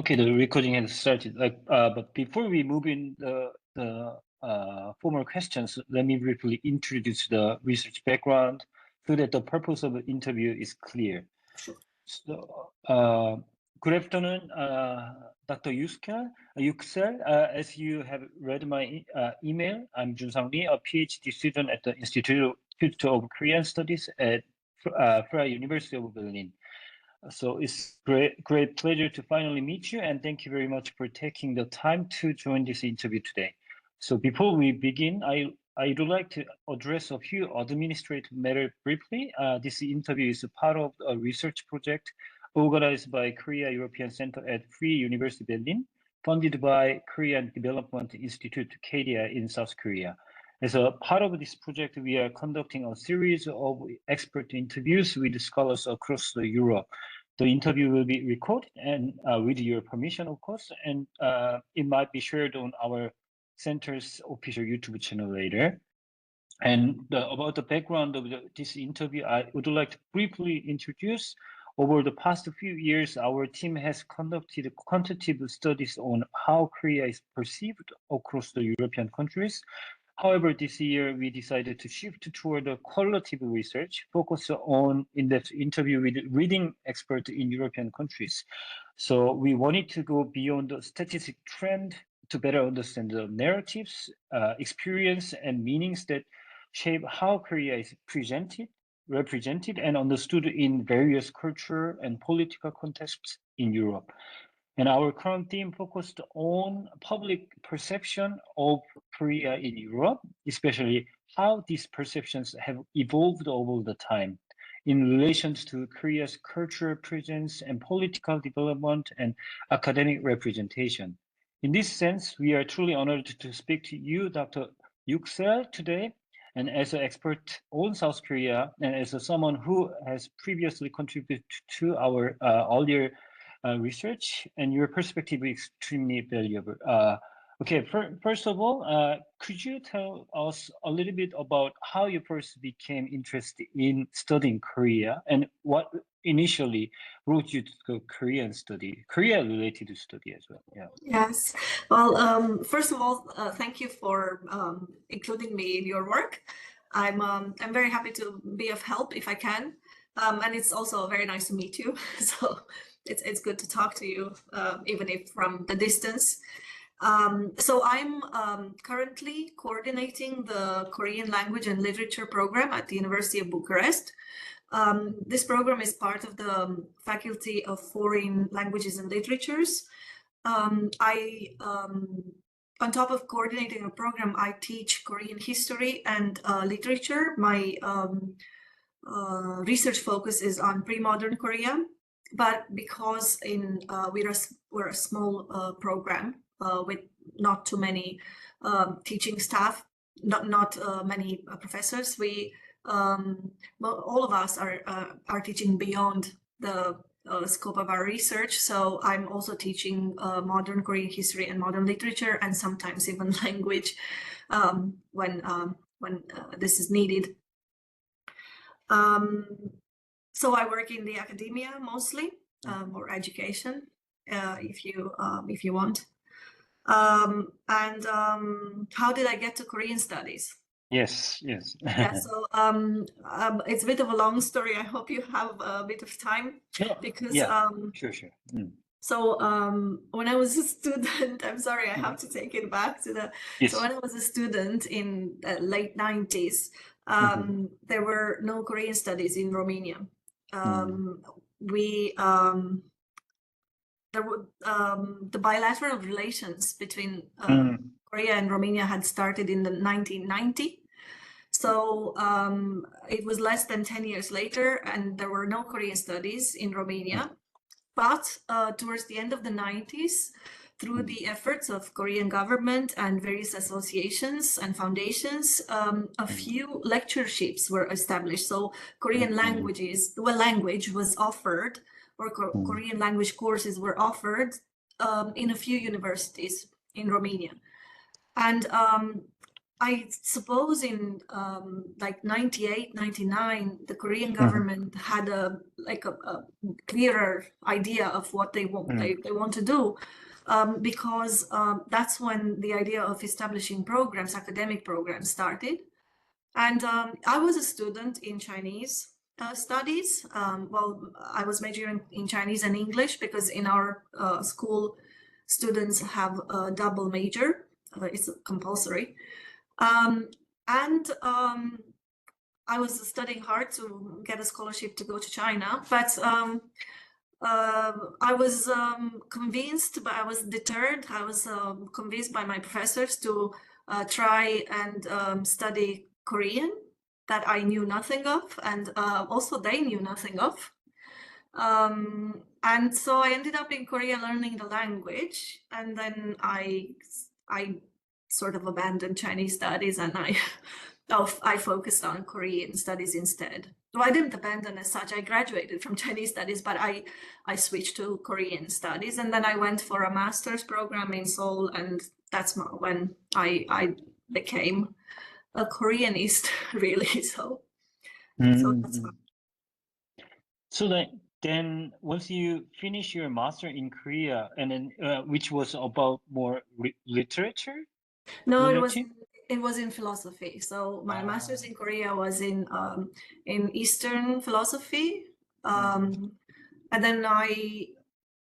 Okay, the recording has started. But before we move in the formal questions, let me briefly introduce the research background so that the purpose of the interview is clear. Sure. So, good afternoon, Dr. Yuksel. As you have read my email, I'm Eun-Jeung Lee, a PhD student at the Institute of Korean Studies at Freie Universität Berlin. So it's great pleasure to finally meet you, and thank you very much for taking the time to join this interview today. So before we begin, I would like to address a few administrative matters briefly. This interview is a part of a research project organized by Korea European Center at Freie Universität Berlin, funded by Korean Development Institute, KDI, in South Korea. As a part of this project, we are conducting a series of expert interviews with scholars across Europe. The interview will be recorded and with your permission, of course, and it might be shared on our center's official YouTube channel later. And about the background of this interview, I would like to briefly introduce. Over the past few years, our team has conducted quantitative studies on how Korea is perceived across the European countries. However, this year we decided to shift toward a qualitative research, focus on in-depth interview with reading experts in European countries. So we wanted to go beyond the statistic trend to better understand the narratives, experience, and meanings that shape how Korea is represented, and understood in various cultural and political contexts in Europe. And our current theme focused on public perception of Korea in Europe, especially how these perceptions have evolved over the time in relation to Korea's cultural presence and political development and academic representation. In this sense, we are truly honored to speak to you, Dr. Yuksel, today, and as an expert on South Korea, and as someone who has previously contributed to our earlier research, and your perspective is extremely valuable. Okay, first of all, could you tell us a little bit about how you first became interested in studying Korea, and what initially brought you to Korean study, Korea-related study as well? Yeah. Yes. Well, first of all, thank you for including me in your work. I'm very happy to be of help if I can, and it's also very nice to meet you. So it's good to talk to you, even if from the distance. So I'm currently coordinating the Korean language and literature program at the University of Bucharest. This program is part of the Faculty of Foreign Languages and Literatures. On top of coordinating a program, I teach Korean history and literature. My research focus is on pre-modern Korea, but because we're a small program with not too many teaching staff, not many professors, all of us are teaching beyond the scope of our research. So I'm also teaching modern Korean history and modern literature, and sometimes even language when this is needed. So I work in the academia mostly, or education, if you want. And how did I get to Korean studies? Yes. Yeah, so it's a bit of a long story. I hope you have a bit of time. Yeah, because sure. So when I was a student, I'm sorry, I have to take it back to the. Yes. So when I was a student in the late 90s, there were no Korean studies in Romania. The bilateral relations between Korea and Romania had started in the 1990. So it was less than 10 years later, and there were no Korean studies in Romania. But towards the end of the 90s, through the efforts of Korean government and various associations and foundations, a few lectureships were established. So Korean language was offered, or Korean language courses were offered in a few universities in Romania. And I suppose in like 98, 99, the Korean government had a clearer idea of what they want they want to do, because that's when the idea of establishing programs, academic programs, started. And I was a student in Chinese studies. Well, I was majoring in Chinese and English because in our school, students have a double major. It's compulsory. I was studying hard to get a scholarship to go to China, but I was convinced, but I was deterred. I was convinced by my professors to try and study Korean that I knew nothing of, and also they knew nothing of. And so I ended up in Korea learning the language, and then I sort of abandoned Chinese studies, and I focused on Korean studies instead. Well, I didn't abandon as such. I graduated from Chinese studies, but I switched to Korean studies, and then I went for a master's program in Seoul, and that's when I became a Koreanist, really. So that's fine. So then once you finish your master in Korea, and then which was about more literature? No, it was in philosophy. So my master's in Korea was in Eastern philosophy, and then I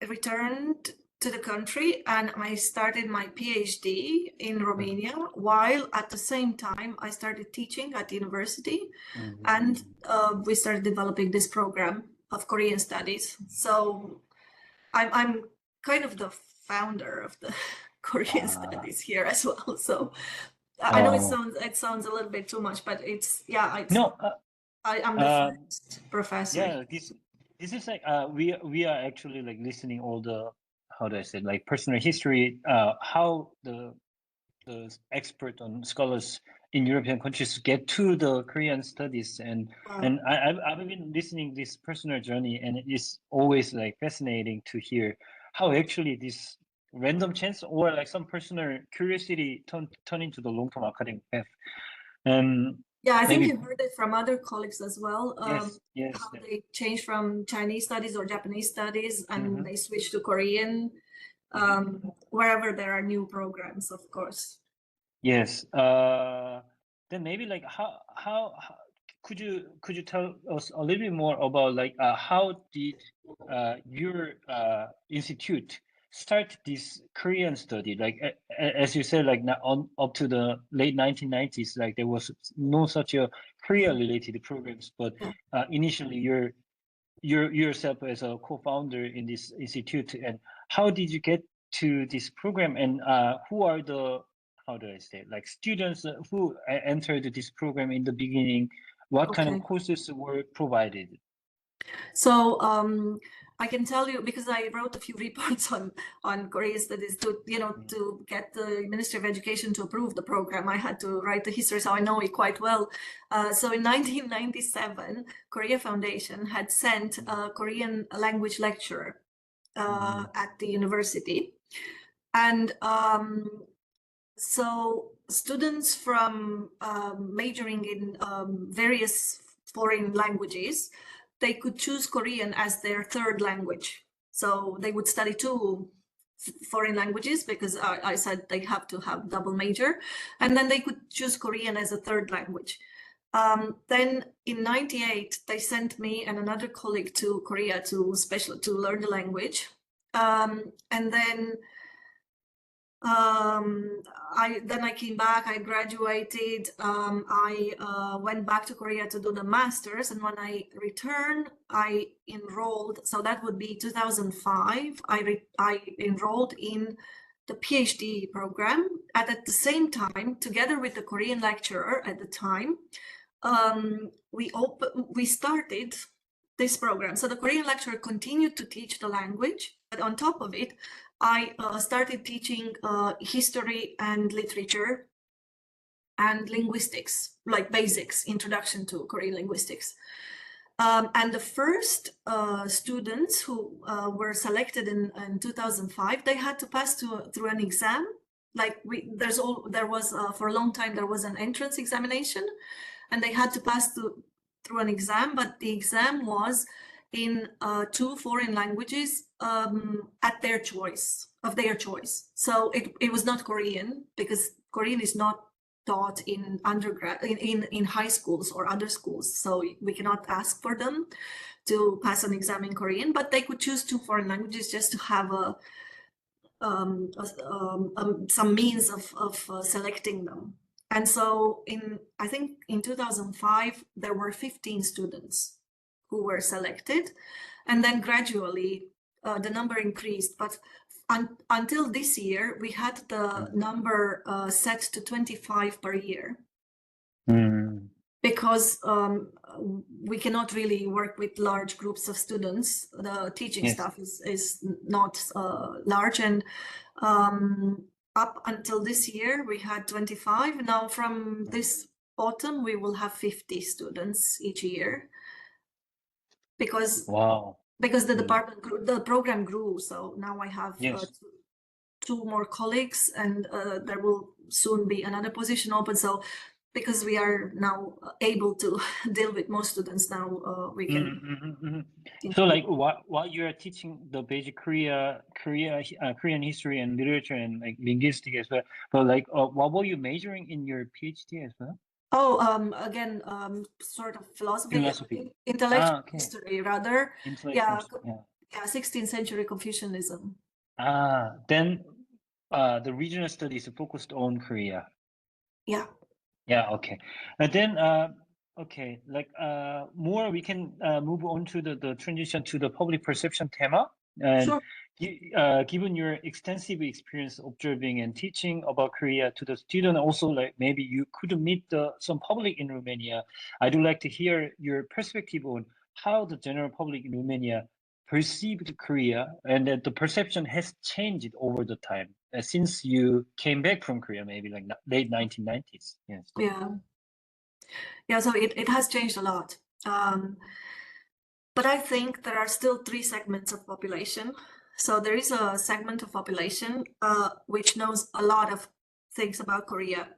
returned to the country and I started my PhD in Romania, while at the same time I started teaching at the university, and we started developing this program of Korean studies. So I'm kind of the founder of the Korean studies here as well. So I know it sounds a little bit too much, but it's I'm the first professor. Yeah, this is like we are actually like listening all the, how do I say, like personal history, how the expert on scholars in European countries get to the Korean studies, and I've been listening this personal journey, and it is always like fascinating to hear how actually this random chance or like some personal curiosity turn into the long-term academic path. Yeah, I think you heard it from other colleagues as well. Yes, how they change from Chinese studies or Japanese studies and they switch to Korean, wherever there are new programs, of course. Yes. Then maybe like how could you tell us a little bit more about like how did your institute start this Korean study? Like as you said, like up to the late 1990s, like there was no such a Korea-related programs, but initially you're yourself as a co-founder in this institute, and how did you get to this program, and who are the, how do I say, like students who entered this program in the beginning? What kind of courses were provided? So I can tell you, because I wrote a few reports on Korean studies to get the Ministry of Education to approve the program. I had to write the history, so I know it quite well. So in 1997, Korea Foundation had sent a Korean language lecturer at the university, and so students from majoring in various foreign languages, they could choose Korean as their third language. So they would study two foreign languages, because I said they have to have double major, and then they could choose Korean as a third language. Then in 98, they sent me and another colleague to Korea to learn the language. And then I came back, I graduated, I went back to Korea to do the master's, and when I returned, I enrolled, so that would be 2005, I enrolled in the PhD program, and at the same time, together with the Korean lecturer at the time, we started this program. So the Korean lecturer continued to teach the language, but on top of it, I started teaching history and literature and linguistics, like basics, introduction to Korean linguistics. And the first students who were selected in 2005, they had to pass through an exam like there was for a long time there was an entrance examination, and they had to pass through an exam, but the exam was in 2 foreign languages at their choice, of their choice. So it was not Korean, because Korean is not taught in undergrad, in high schools or other schools. So we cannot ask for them to pass an exam in Korean, but they could choose 2 foreign languages just to have some means of selecting them. And so I think in 2005, there were 15 students who were selected, and then gradually the number increased. But until this year, we had the number set to 25 per year. Because we cannot really work with large groups of students. The teaching staff is not large, and up until this year we had 25. Now from this autumn we will have 50 students each year, because the department grew, the program grew. So now I have 2 more colleagues, and there will soon be another position open. So because we are now able to deal with more students now, we can. So like while you're teaching the basic Korean history and literature and like linguistics as well, but like what were you majoring in your PhD as well? Oh, again, sort of philosophy. Intellectual history rather. Yeah, 16th century Confucianism. Then the regional studies focused on Korea. Yeah, okay. And then, okay, like more we can move on to the transition to the public perception thema. And given your extensive experience observing and teaching about Korea to the student, also like maybe you could meet some public in Romania, I would like to hear your perspective on how the general public in Romania perceived Korea, and that the perception has changed over the time since you came back from Korea, maybe like late 1990s. Yes. Yeah. So it has changed a lot. But I think there are still 3 segments of population. So there is a segment of population which knows a lot of things about Korea.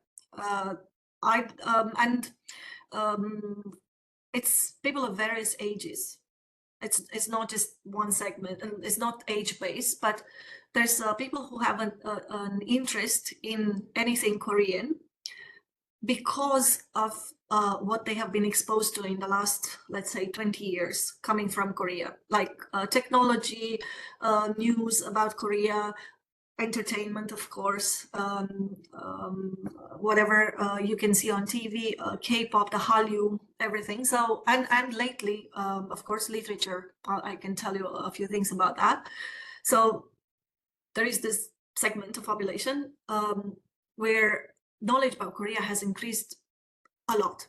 It's people of various ages. It's not just one segment, and it's not age-based, but there's people who have an interest in anything Korean because of what they have been exposed to in the last, let's say, 20 years coming from Korea, like technology, news about Korea, entertainment, of course, whatever you can see on TV, K-pop, the Hallyu, everything. So, and lately, of course, literature. I can tell you a few things about that. So there is this segment of population where knowledge about Korea has increased a lot.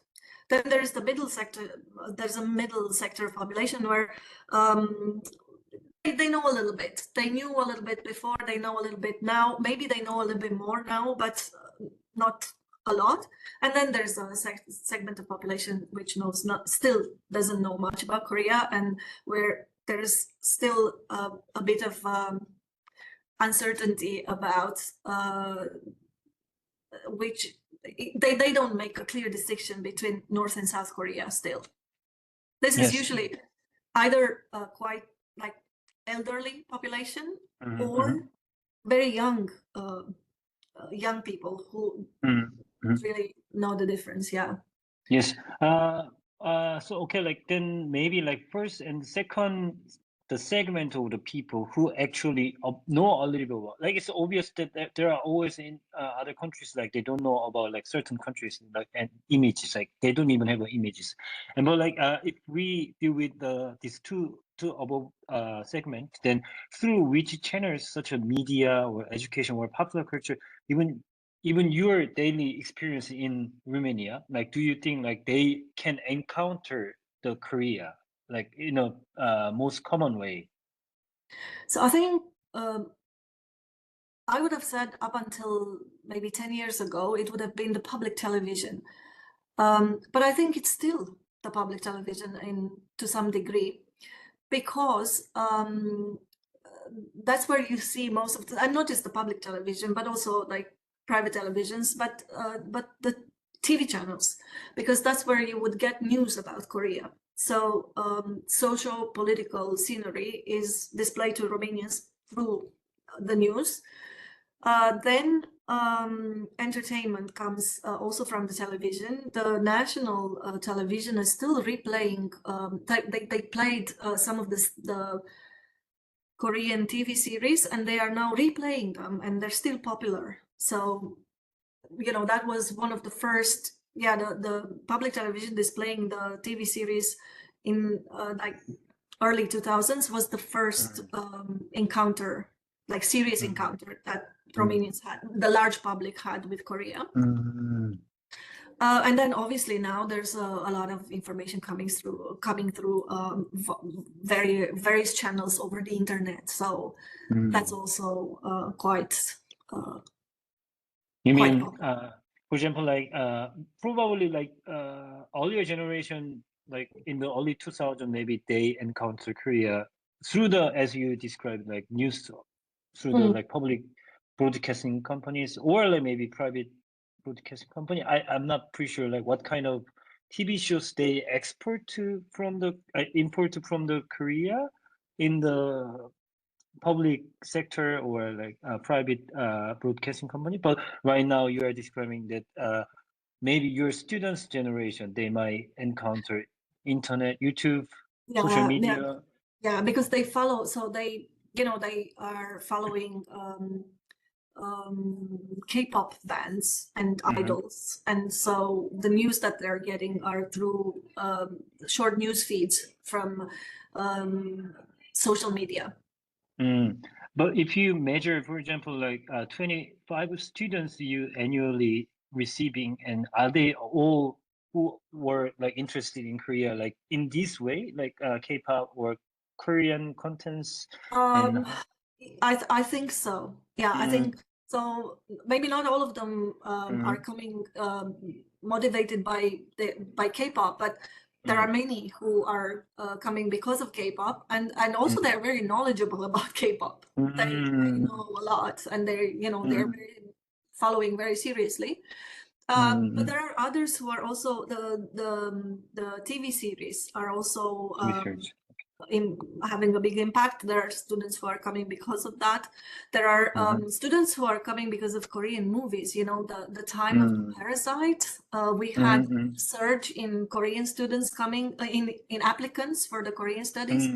Then there is the middle sector. There's a middle sector of population where they know a little bit. They knew a little bit before, they know a little bit now. Maybe they know a little bit more now, but not a lot. And then there's a segment of population which still doesn't know much about Korea, and where there's still a bit of uncertainty about which they don't make a clear distinction between North and South Korea still. This is usually either quite like elderly population or very young people who really know the difference. Yes. So okay, like then maybe like first and second, the segment of the people who actually know a little bit about, like it's obvious that there are always in other countries, like they don't know about like certain countries, like and images, like they don't even have images. And but like if we deal with these two above segments, then through which channels such as media or education or popular culture, even your daily experience in Romania, like do you think like they can encounter the Korea like most common way? So I think I would have said up until maybe 10 years ago it would have been the public television, but I think it's still the public television to some degree, because that's where you see most of the, and not just the public television, but also like private televisions, but the TV channels, because that's where you would get news about Korea. So social political scenery is displayed to Romanians through the news. Then entertainment comes also from the television. The national television is still replaying. They played some of the Korean TV series, and they are now replaying them, and they're still popular. So, you know, that was one of the first, yeah, the public television displaying the TV series in like early 2000s was the first encounter, like serious encounter that Romanians had, the large public had with Korea. And then obviously now there's a lot of information coming through various channels over the internet. So that's also quite. You mean, for example, like probably like earlier generation, like in the early 2000s, maybe they encounter Korea through the, as you described, like news, through the like public broadcasting companies, or like maybe private broadcasting company. I'm not pretty sure like what kind of TV shows they export to from the import from the Korea in the public sector or like a private broadcasting company. But right now you are describing that maybe your students' generation, they might encounter internet, YouTube, social media. Yeah, because they follow, so they, you know, they are following K-pop bands and idols, and so the news that they're getting are through short news feeds from social media. But if you measure, for example, like 25 students you annually receiving, and are they all who were like interested in Korea, like in this way, like K-pop or Korean contents? And I think so. Yeah, I think so. Maybe not all of them are coming motivated by K-pop, but there are many who are coming because of K-pop, and also they're very knowledgeable about K-pop. They know a lot, and they, you know, they're following very seriously. But there are others who are also the TV series are also in having a big impact. There are students who are coming because of that. There are students who are coming because of Korean movies. You know, the time of the Parasite, we had surge in Korean students coming in applicants for the Korean studies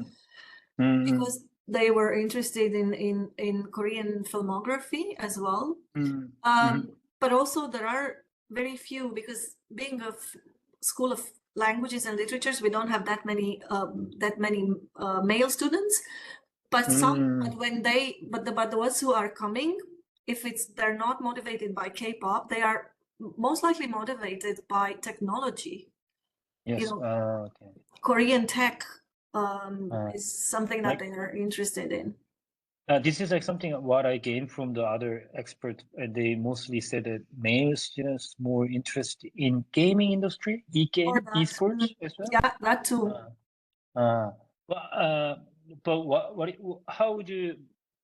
because they were interested in Korean filmography as well. But also there are very few, because being a school of languages and literatures, we don't have that many male students, but but the ones who are coming, if they're not motivated by K-pop, they are most likely motivated by technology. Yes. You know, Korean tech is something that they are interested in. This is like something what I gained from the other experts. They mostly said that male students more interested in gaming industry, esports as well. Yeah, that too. But how would you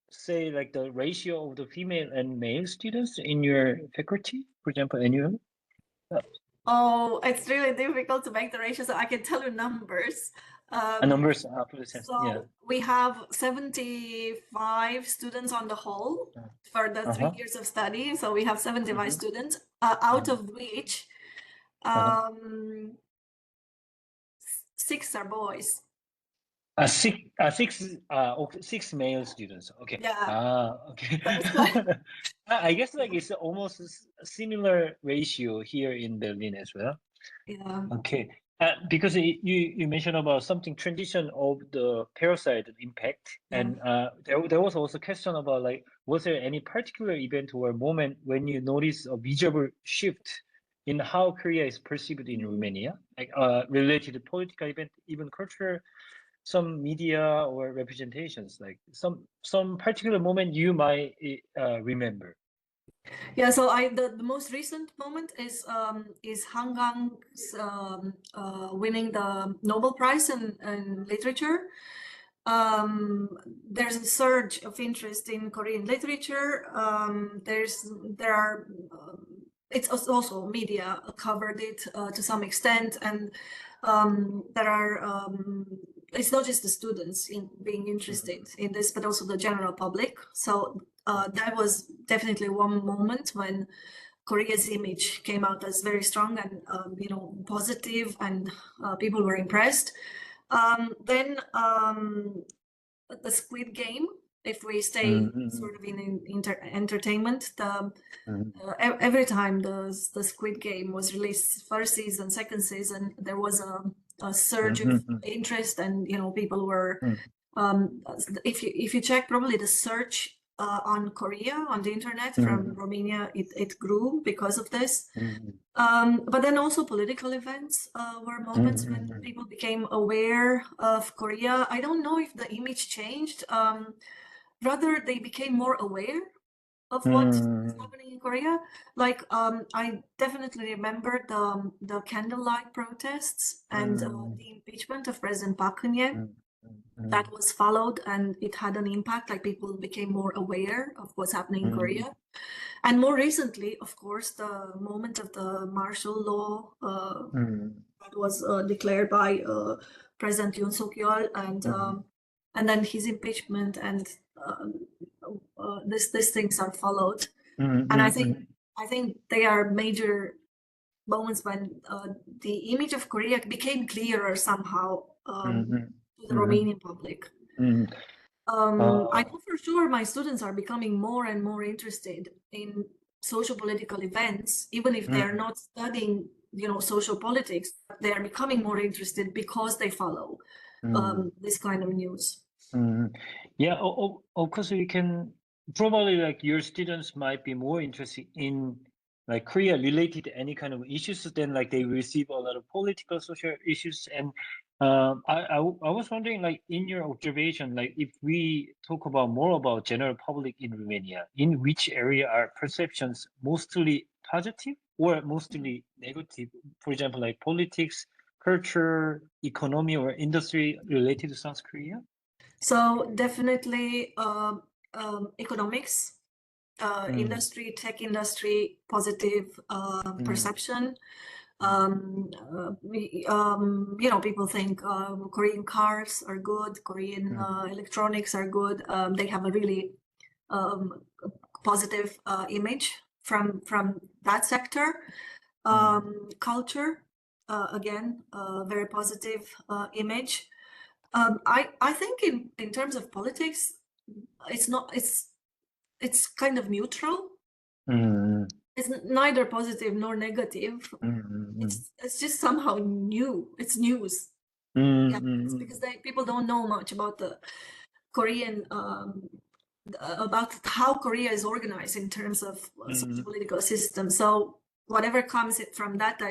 say like the ratio of the female and male students in your faculty, for example, annually? Oh, it's really difficult to make the ratio, so I can tell you numbers. Numbers, so we have 75 students on the whole for the 3 years of study. So we have 75 students, out of which 6 are boys. Six male students. Okay. Yeah. Okay. I guess like it's almost a similar ratio here in Berlin as well. Yeah. Okay. Because you mentioned about something transition of the parasite impact, and there was also a question about like, was there any particular event or moment when you notice a visible shift in how Korea is perceived in Romania, like related to political event, even culture, some media or representations, like some particular moment you might remember? Yeah, so the most recent moment is Hangang's winning the Nobel Prize in literature. There's a surge of interest in Korean literature. It's also media covered it to some extent, and it's not just the students being interested in this, but also the general public. So that was definitely one moment when Korea's image came out as very strong and positive, and people were impressed. Then the Squid Game, if we stay sort of in entertainment, every time the Squid Game was released, first season, second season, there was a surge of interest, and people were if you check probably the search on Korea on the internet from Romania, it grew because of this. But then also political events were moments when people became aware of Korea. I don't know if the image changed. Rather, they became more aware of what is happening in Korea. Like I definitely remember the candlelight protests and the impeachment of President Park Geun-hye. That was followed, and it had an impact. Like people became more aware of what's happening in Korea. And more recently, of course, the moment of the martial law that was declared by President Yoon Suk-yeol, and then his impeachment, and these things are followed. And I think they are major moments when the image of Korea became clearer somehow to the Romanian public. I know for sure my students are becoming more and more interested in social political events, even if they're not studying, social politics. They are becoming more interested because they follow this kind of news. Yeah, of course, you can probably, like, your students might be more interested in like Korea related to any kind of issues than like they receive a lot of political social issues. And I was wondering, like, in your observation, like if we talk about more about general public in Romania, in which area are perceptions mostly positive or mostly negative? For example, like politics, culture, economy, or industry related to South Korea? So definitely economics, industry, tech industry, positive perception. People think Korean cars are good, Korean electronics are good. They have a really positive image from that sector. Culture, again, very positive image. I think in terms of politics, it's kind of neutral. It's neither positive nor negative. It's just somehow new. It's news. Yeah, it's because people don't know much about the Korean about how Korea is organized in terms of social political system. So whatever comes from that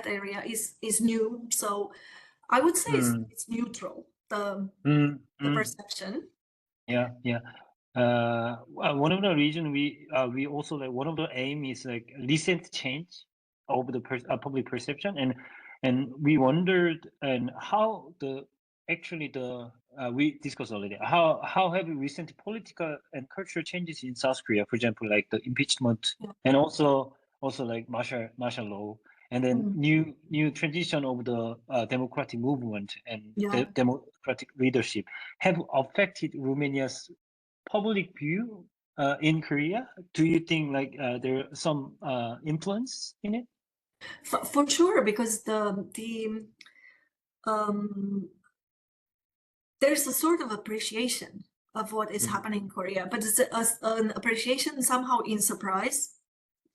area is new. So I would say it's neutral, the perception. Yeah. One of the reason we also, like, one of the aim is like recent change of the public perception, and we wondered and how we discussed already how have recent political and cultural changes in South Korea, for example, like the impeachment, and also like martial law, and then new transition of the democratic movement and democratic leadership have affected Romania's public view in Korea. Do you think like there some influence in it? For sure, because there's a sort of appreciation of what is happening in Korea, but it's an appreciation somehow in surprise.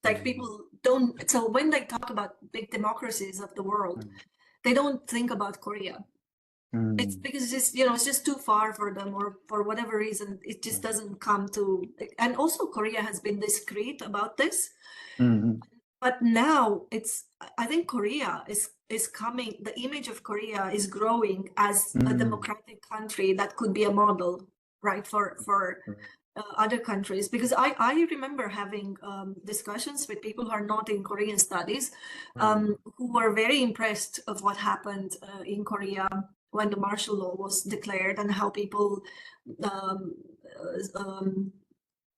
Like people don't, so when they talk about big democracies of the world, they don't think about Korea. It's because it's just, it's just too far for them, or for whatever reason, it just doesn't come to, and also Korea has been discreet about this. But now I think Korea is coming, the image of Korea is growing as a democratic country that could be a model, right, for other countries. Because I remember having discussions with people who are not in Korean studies, who were very impressed of what happened in Korea when the martial law was declared, and how people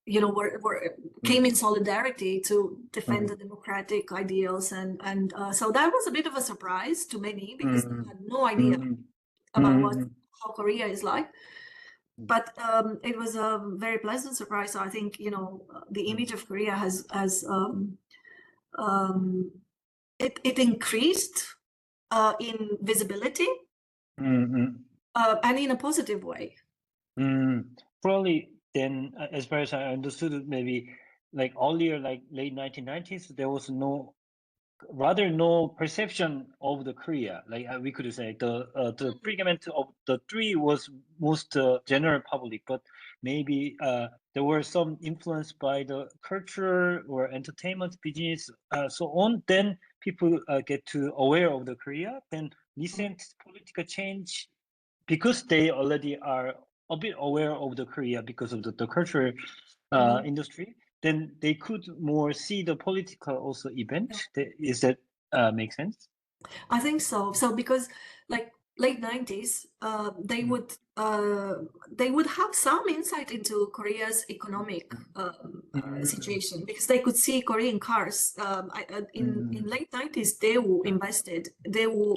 you know, came in solidarity to defend the democratic ideals, and so that was a bit of a surprise to many, because they had no idea about how Korea is like. But it was a very pleasant surprise. So I think, you know, the image of Korea has it increased in visibility and in a positive way. Probably then, as far as I understood it, maybe like earlier, like late 1990s, there was no perception of the Korea. Like we could say the predicament of the three was most general public, but maybe there were some influence by the culture or entertainment business, so on. Then people get to aware of the Korea. Then recent political change, because they already are a bit aware of the Korea because of the cultural industry, then they could more see the political also event. Is that make sense? I think so. So because like late 90s, they would have some insight into Korea's economic situation, because they could see Korean cars. In late 90s, Daewoo invested. Daewoo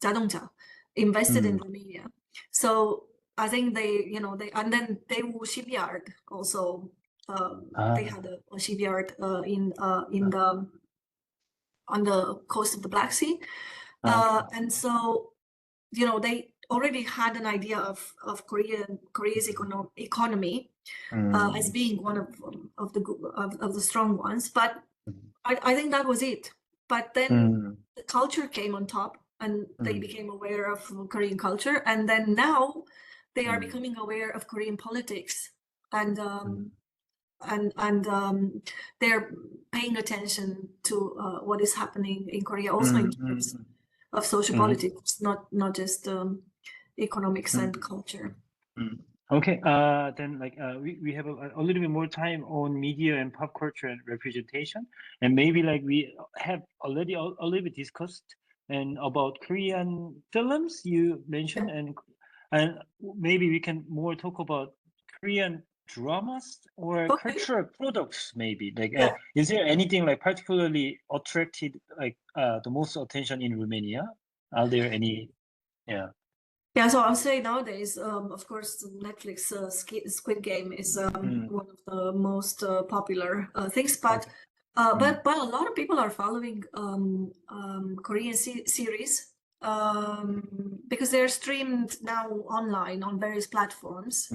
자동차 invested in Romania. So I think they, you know, and then Daewoo shipyard also. They had a shipyard on the coast of the Black Sea, and so, you know, they already had an idea of Korea's economy as being one of the strong ones. But I think that was it. But then the culture came on top, and they became aware of Korean culture, and then now they are becoming aware of Korean politics, and they're paying attention to what is happening in Korea, also in terms of social politics, not just economics and culture. Okay, then like we have a little bit more time on media and pop culture and representation, and maybe like we have already a little bit discussed and about Korean films you mentioned, and maybe we can more talk about Korean dramas or cultural products, maybe like is there anything like particularly attracted like the most attention in Romania? Are there any? Yeah, so I'll say nowadays, of course, Netflix Squid Game is one of the most popular things, but a lot of people are following Korean series because they're streamed now online on various platforms.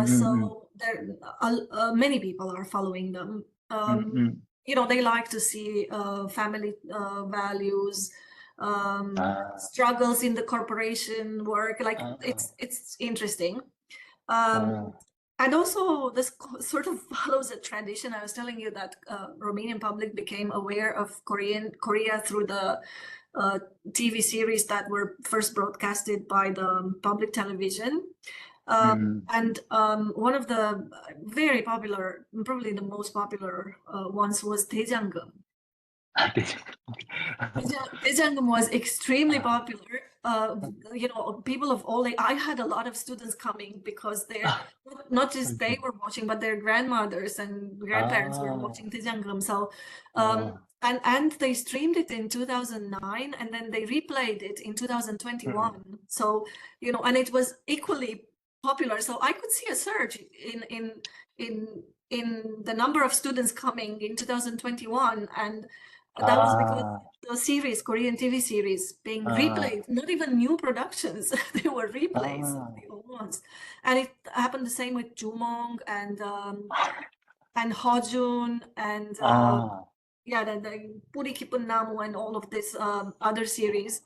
So there, many people are following them. You know, they like to see family values, struggles in the corporation work, like it's interesting. And also this sort of follows a tradition. I was telling you that Romanian public became aware of Korea through the TV series that were first broadcasted by the public television. And one of the very popular, probably the most popular ones, was 대장금. 대장금 was extremely popular. You know, people of all age. I had a lot of students coming because they're not just they were watching, but their grandmothers and grandparents were watching 대장금. So, and they streamed it in 2009, and then they replayed it in 2021. So, you know, and it was equally popular. So I could see a surge in the number of students coming in 2021, and that was because the series, Korean TV series, being replayed, not even new productions, they were replays of the old ones. And it happened the same with Jumong and Hojun and the Puri Kipun Namu and all of this other series.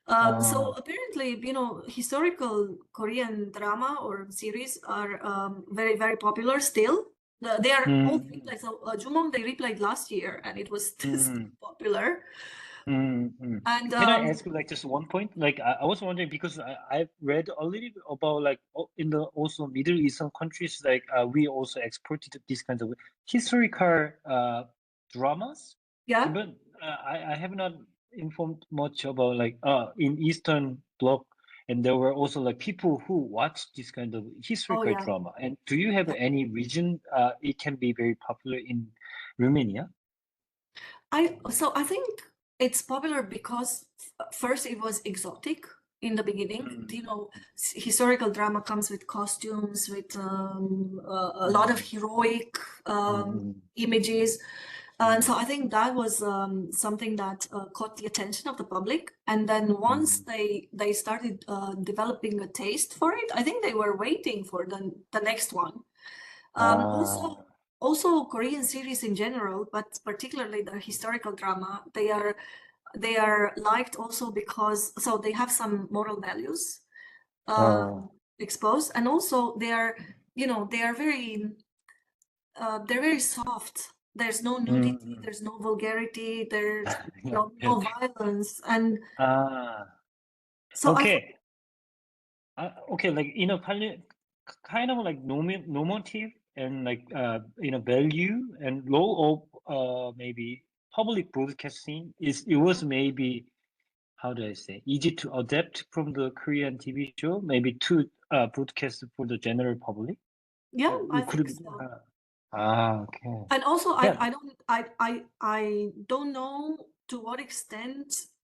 So apparently, you know, historical Korean drama or series are very, very popular still. They are all replayed. So Jumong, they replayed last year, and it was still popular. And can I ask you like just one point? Like I was wondering, because I've read a little bit about like in the also Middle Eastern countries, like we also exported these kinds of historical dramas. Yeah. But I have not informed much about like in Eastern Bloc and there were also like people who watched this kind of historical yeah. drama. And do you have any reason it can be very popular in Romania? So I think it's popular because first it was exotic in the beginning. You know, historical drama comes with costumes, with a lot of heroic images. And so I think that was something that caught the attention of the public. And then once they started developing a taste for it, I think they were waiting for the next one. Also Korean series in general, but particularly the historical drama, they are liked also because so they have some moral values exposed, and also they are, you know, they are they're very soft. There's no nudity, there's no vulgarity, there's no violence, and so okay. Okay, like kind of like normative and like value and law of maybe public broadcasting it was maybe, how do I say, easy to adapt from the Korean TV show maybe to broadcast for the general public. yeah, I Could think it, so. okay. And also Yeah. I don't know to what extent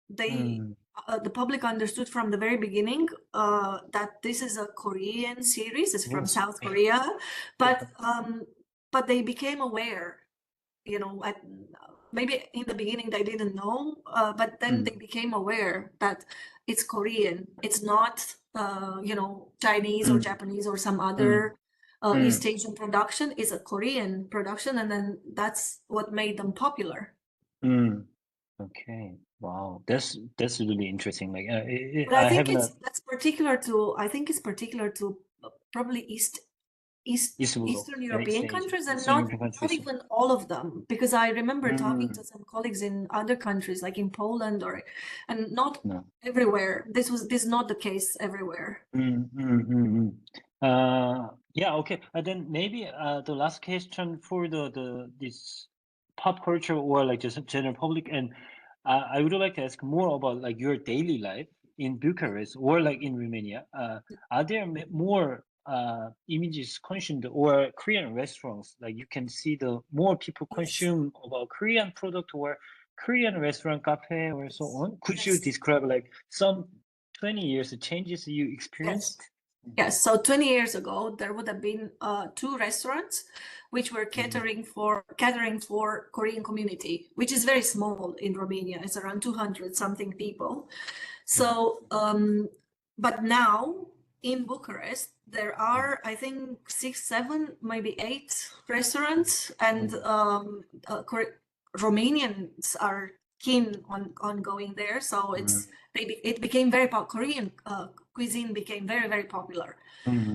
the public understood from the very beginning that this is a Korean series, it's from South Korea, but they became aware, you know, maybe in the beginning they didn't know, but then they became aware that it's Korean. It's not, you know, Chinese or Japanese or some other East Asian production. Is a Korean production, and then that's what made them popular. Okay. Wow. That's really interesting. Like But I think haven't. that's particular to, I think it's particular to probably Eastern European countries, and not even all of them, because I remember talking to some colleagues in other countries, like in Poland, and not everywhere. This is not the case everywhere. Yeah, okay. And then maybe the last question for this pop culture or like just general public, and I would like to ask more about like your daily life in Bucharest or like in Romania. Are there more images consumed or Korean restaurants? Like you can see the more people consume about Korean product or Korean restaurant, cafe, or so on. Could you describe like some 20 years changes you experienced? Yes, so 20 years ago, there would have been 2 restaurants which were catering for Korean community, which is very small in Romania. It's around 200 something people. So, but now in Bucharest, there are, I think, 6, 7, maybe 8 restaurants, and Romanians are keen on going there. So it became very Korean cuisine became very, very popular.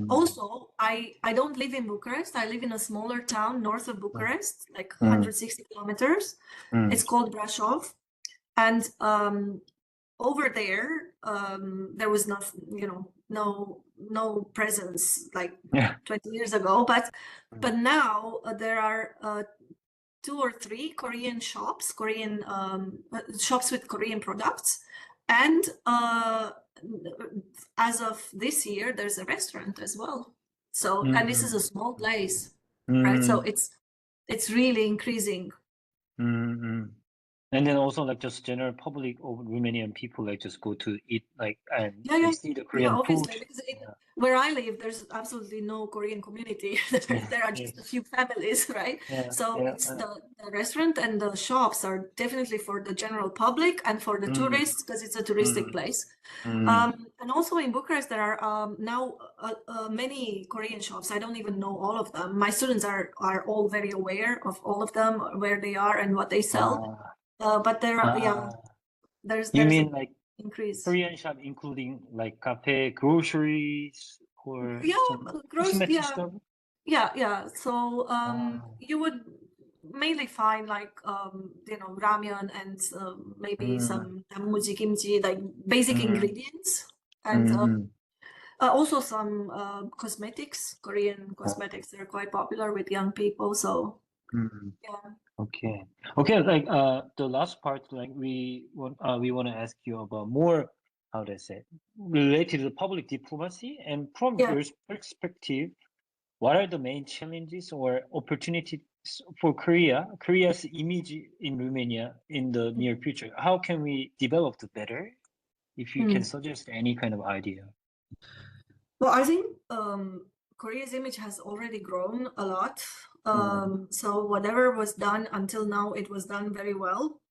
Also, I don't live in Bucharest. I live in a smaller town north of Bucharest, like 160 kilometers. It's called Brașov, and over there, there was no presence like 20 years ago, but now there are 2 or 3 Korean shops, shops with Korean products, and as of this year, there's a restaurant as well. So, and this is a small place, right? So it's really increasing. And then also like just general public or Romanian people like just go to eat like and they see the Korean obviously, food. because where I live, there's absolutely no Korean community. There are just a few families, right? So it's the restaurant and the shops are definitely for the general public and for the tourists, because it's a touristic place. And also in Bucharest, there are now many Korean shops. I don't even know all of them. My students are all very aware of all of them, where they are and what they sell. But there are, there's like increase. Korean shop including like cafe, groceries, or cosmetic stuff? Yeah. So you would mainly find like ramen and maybe some dammuji kimchi, like basic ingredients, and also some cosmetics. Korean cosmetics, they're quite popular with young people. So yeah. Okay. Like the last part, like we want to ask you about more how do I say, related to public diplomacy, and from Yeah. your perspective, what are the main challenges or opportunities for Korea's image in Romania in the near future? How can we develop it better? If you can suggest any kind of idea. Well, I think Korea's image has already grown a lot. So whatever was done until now, it was done very well.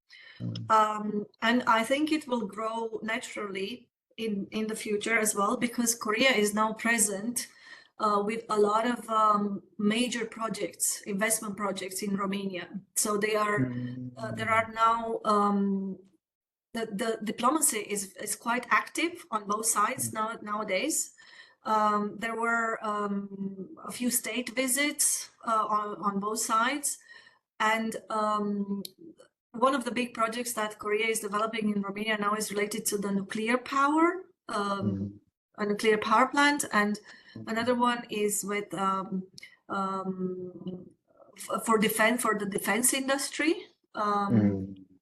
And I think it will grow naturally in the future as well, because Korea is now present with a lot of major projects, investment projects in Romania. So they are there are now the diplomacy is quite active on both sides nowadays. There were a few state visits on both sides, and one of the big projects that Korea is developing in Romania now is related to the nuclear power, a nuclear power plant, and another one is with for the defense industry.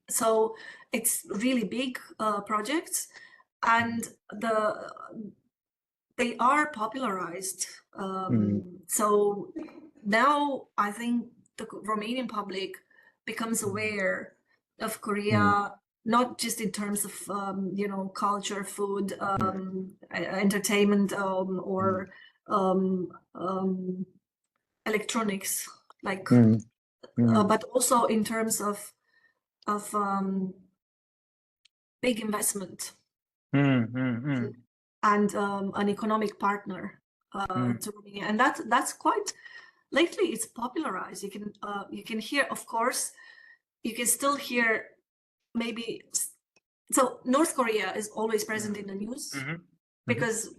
So it's really big projects, and they are popularized. So now I think the Romanian public becomes aware of Korea, not just in terms of culture, food, entertainment, or electronics, like, but also in terms of big investment and an economic partner to Romania, and that's quite lately. It's popularized. You can hear, of course, you can still hear maybe. So North Korea is always present in the news because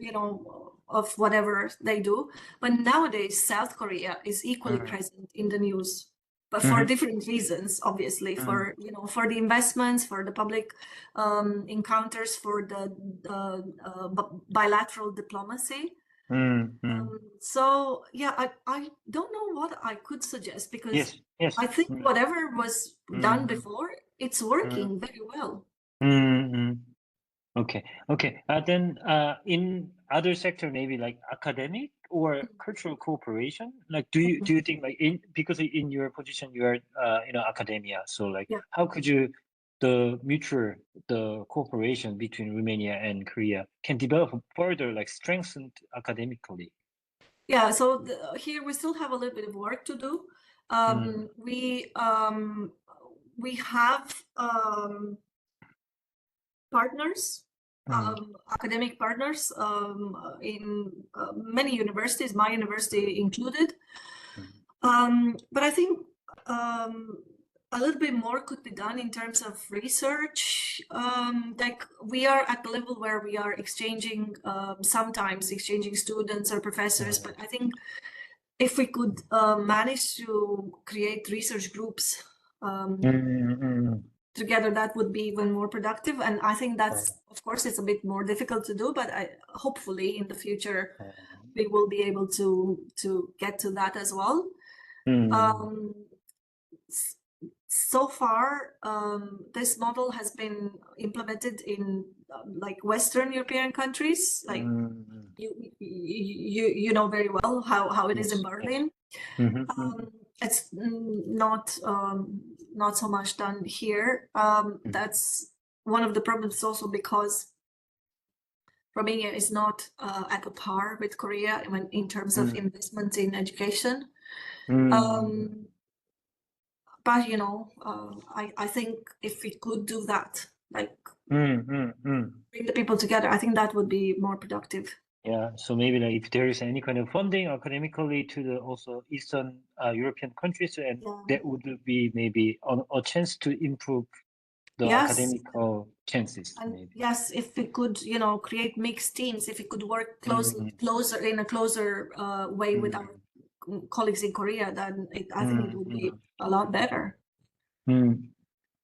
of whatever they do, but nowadays South Korea is equally present in the news, but for different reasons, obviously, for for the investments, for the public encounters, for the bilateral diplomacy. So yeah, I don't know what I could suggest, because I think whatever was done before, it's working very well. Okay. Then in other sector, maybe like academic or cultural cooperation, like do you think, like, because in your position you are academia, so like how could you the cooperation between Romania and Korea can develop further, like strengthened academically? Yeah, so here we still have a little bit of work to do. We have partners, academic partners in many universities, my university included. But I think a little bit more could be done in terms of research. Like, we are at the level where we are exchanging, sometimes exchanging students or professors, but I think if we could manage to create research groups together, that would be even more productive. And I think that's, of course, it's a bit more difficult to do, but hopefully in the future we will be able to get to that as well. So far, this model has been implemented in like Western European countries, like you know very well how it is in Berlin. It's not so much done here. That's one of the problems, also because Romania is not at a par with Korea in terms of investment in education. But I think if we could do that, like bring the people together, I think that would be more productive. Yeah, so maybe like if there is any kind of funding academically to the also Eastern European countries, and that would be maybe a chance to improve the academical chances. And maybe. Yes, if we could, create mixed teams, if we could work closer in a closer way with our colleagues in Korea, then I think it would be a lot better.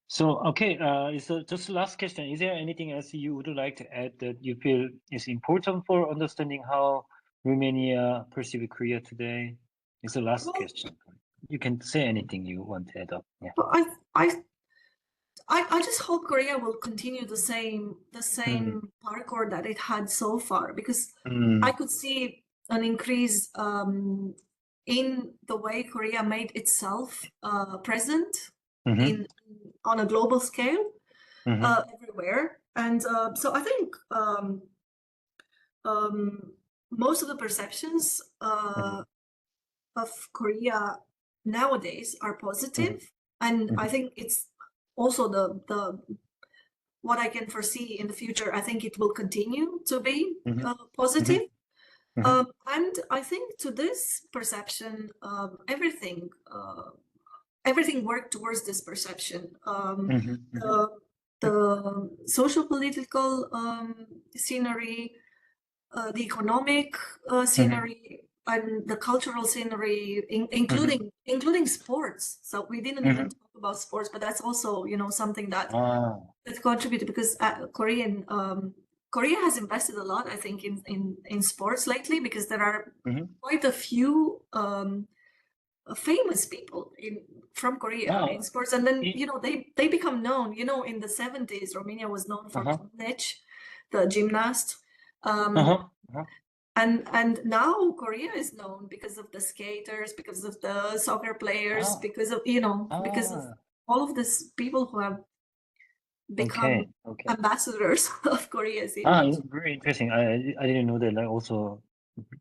So, okay, so just last question. Is there anything else you would like to add that you feel is important for understanding how Romania perceives Korea today? It's the last question. You can say anything you want to add up. Yeah. Well, I just hope Korea will continue the same parkour that it had so far, because I could see an increase in the way Korea made itself present on a global scale everywhere. And so I think most of the perceptions of Korea nowadays are positive, and I think it's also the what I can foresee in the future. I think it will continue to be positive. And I think to this perception, everything worked towards this perception. The social political scenery, the economic scenery, and the cultural scenery, including sports. So we didn't even talk about sports, but that's also, you know, something that contributed, because Korea has invested a lot, I think, in sports lately, because there are quite a few famous people from Korea in sports, and then you know they become known. You know, in the 70s, Romania was known for Kronec, the gymnast. And now Korea is known because of the skaters, because of the soccer players, because of, you know, because of all of these people who have become ambassadors of Korea's image. Very interesting. I didn't know that. Like, also,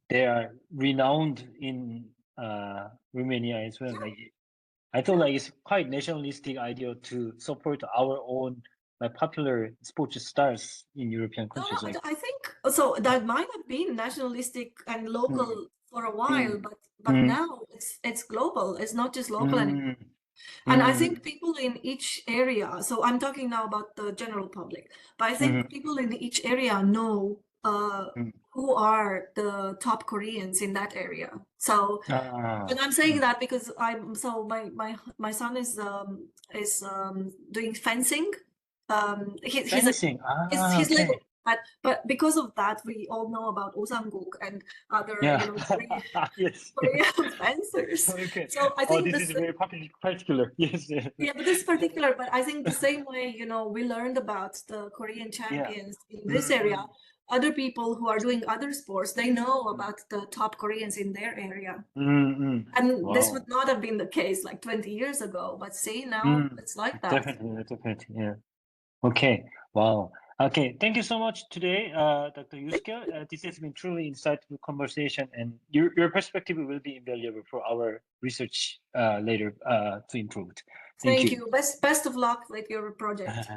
they are renowned in Romania as well. Like, I thought like it's quite nationalistic idea to support our own like popular sports stars in European countries. No, I think so. That might have been nationalistic and local for a while, but now it's global. It's not just local anymore. And I think people in each area. So I'm talking now about the general public, but I think people in each area know who are the top Koreans in that area. So, and I'm saying that because my son is doing fencing. He's little, but because of that, we all know about Oh Sang-guk and other Korean fencers. So I think this is very particular. Yes. Yeah, but this is particular. But I think the same way, you know, we learned about the Korean champions in this area. Other people who are doing other sports, they know about the top Koreans in their area. And this would not have been the case like 20 years ago. But see, now it's like that. Definitely, yeah. Okay, wow. Okay, thank you so much today, Dr. Yuksel. This has been truly insightful conversation, and your perspective will be invaluable for our research later to improve it. Thank you. Best of luck with your project.